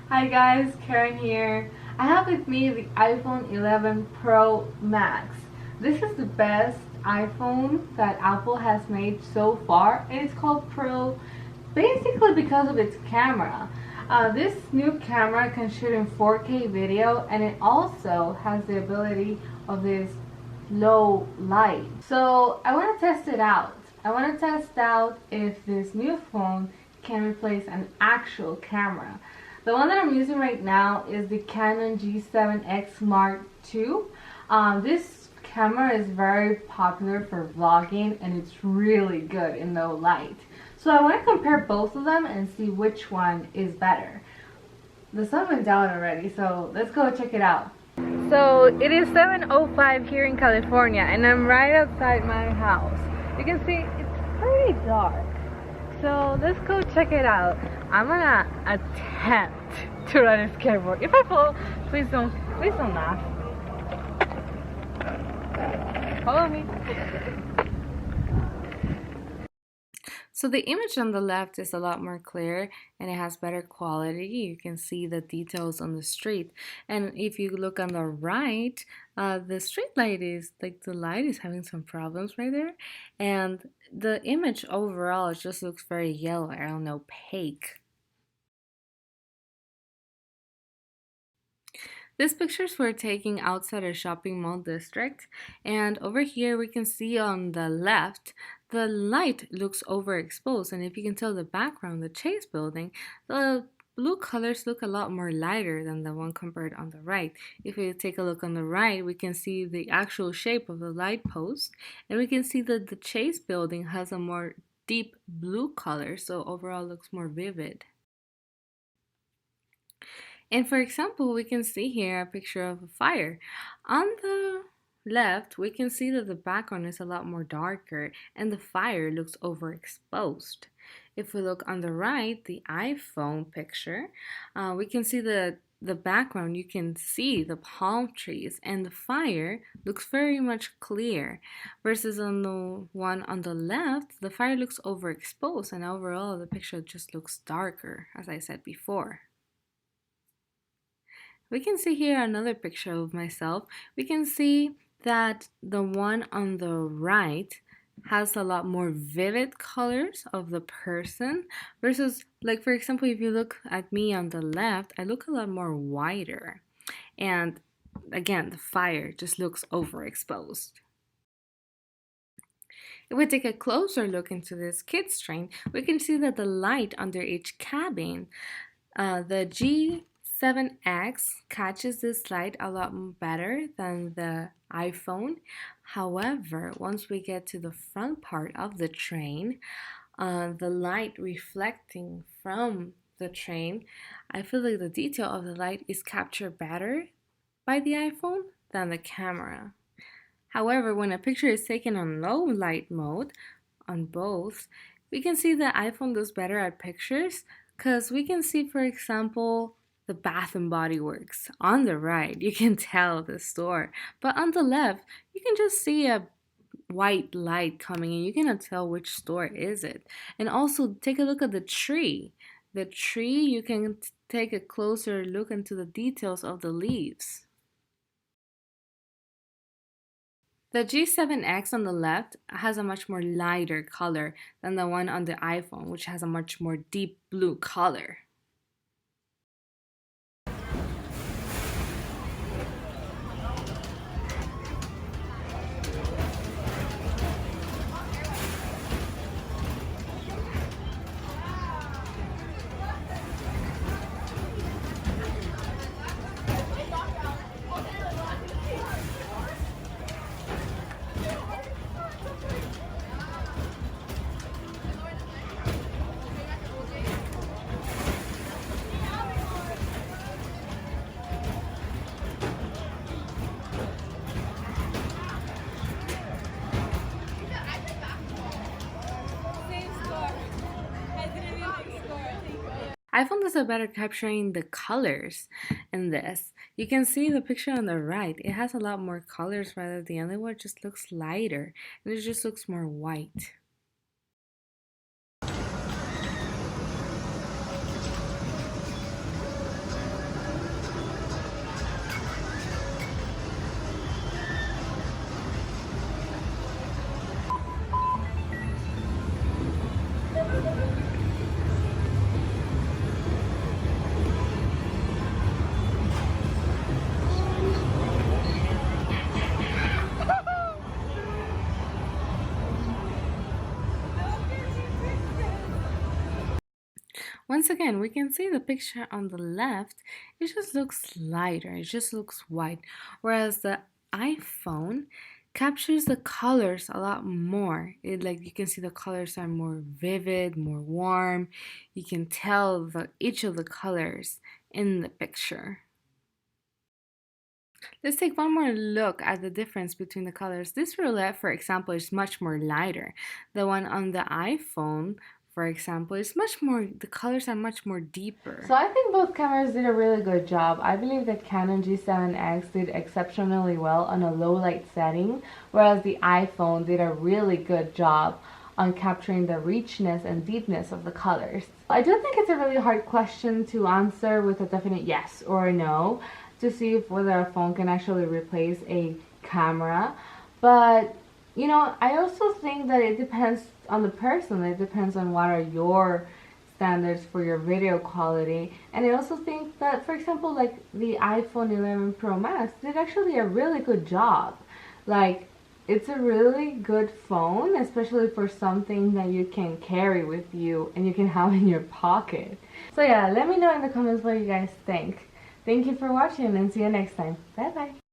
Hi guys, Karen here. I have with me the iPhone 11 Pro Max. This is the best iPhone that Apple has made so far, and it's called Pro basically because of its camera. This new camera can shoot in 4K video, and it also has the ability of this low light. So I want to test it out. I want to test out if this new phone can replace an actual camera. The one that I'm using right now is the Canon G7X Mark II. This camera is very popular for vlogging, and it's really good in low light. So I want to compare both of them and see which one is better. The sun went down already, so let's go check it out. So it is 7:05 here in California, and I'm right outside my house. You can see it's pretty dark. So let's go check it out. I'm gonna attempt to ride a skateboard. If I fall, please don't laugh. Follow me. So the image on the left is a lot more clear and it has better quality. You can see the details on the street. And if you look on the right, the street light is like the light is having some problems right there. And the image overall just looks very yellow and opaque. These pictures were taken outside a shopping mall district, and over here we can see on the left the light looks overexposed, and if you can tell the background, the Chase building, the blue colors look a lot more lighter than the one compared on the right. If we take a look on the right, we can see the actual shape of the light post, and we can see that the Chase building has a more deep blue color, so overall looks more vivid. And for example, we can see here a picture of a fire. On the left, we can see that the background is a lot more darker and the fire looks overexposed. If we look on the right, the iPhone picture, we can see the background. You can see the palm trees and the fire looks very much clear, versus on the one on the left, the fire looks overexposed and overall the picture just looks darker, as I said before. We can see here another picture of myself. We can see that the one on the right has a lot more vivid colors of the person versus, like, for example, if you look at me on the left, I look a lot more whiter. And again, the fire just looks overexposed. If we take a closer look into this kids train, we can see that the light under each cabin, the G7X catches this light a lot better than the iPhone. However, once we get to the front part of the train, the light reflecting from the train, I feel like the detail of the light is captured better by the iPhone than the camera. However, when a picture is taken on low light mode, on both, we can see the iPhone does better at pictures because we can see, for example, the Bath and Body Works. On the right, you can tell the store, but on the left, you can just see a white light coming in. You cannot tell which store is it. And also, take a look at the tree. The tree, you can take a closer look into the details of the leaves. The G7X on the left has a much more lighter color than the one on the iPhone, which has a much more deep blue color. iPhone does a better capturing the colors in this. You can see the picture on the right. It has a lot more colors rather the other one just looks lighter and it just looks more white. once again, we can see the picture on the left, it just looks lighter, it just looks white, whereas the iPhone captures the colors a lot more. Like you can see the colors are more vivid, more warm. You can tell each of the colors in the picture. Let's take one more look at the difference between the colors. This roulette, for example, is much more lighter. The one on the iPhone, for example, is much more, the colors are much more deeper. So I think both cameras did a really good job. I believe the Canon G7X did exceptionally well on a low light setting, whereas the iPhone did a really good job on capturing the richness and deepness of the colors. I do think it's a really hard question to answer with a definite yes or no to see if whether a phone can actually replace a camera. But you know, I also think that it depends on the person. It depends on what are your standards for your video quality. And I also think that, for example, like the iPhone 11 Pro Max did actually a really good job. Like, it's a really good phone, especially for something that you can carry with you and you can have in your pocket. So yeah, let me know in the comments what you guys think. Thank you for watching and see you next time. Bye bye.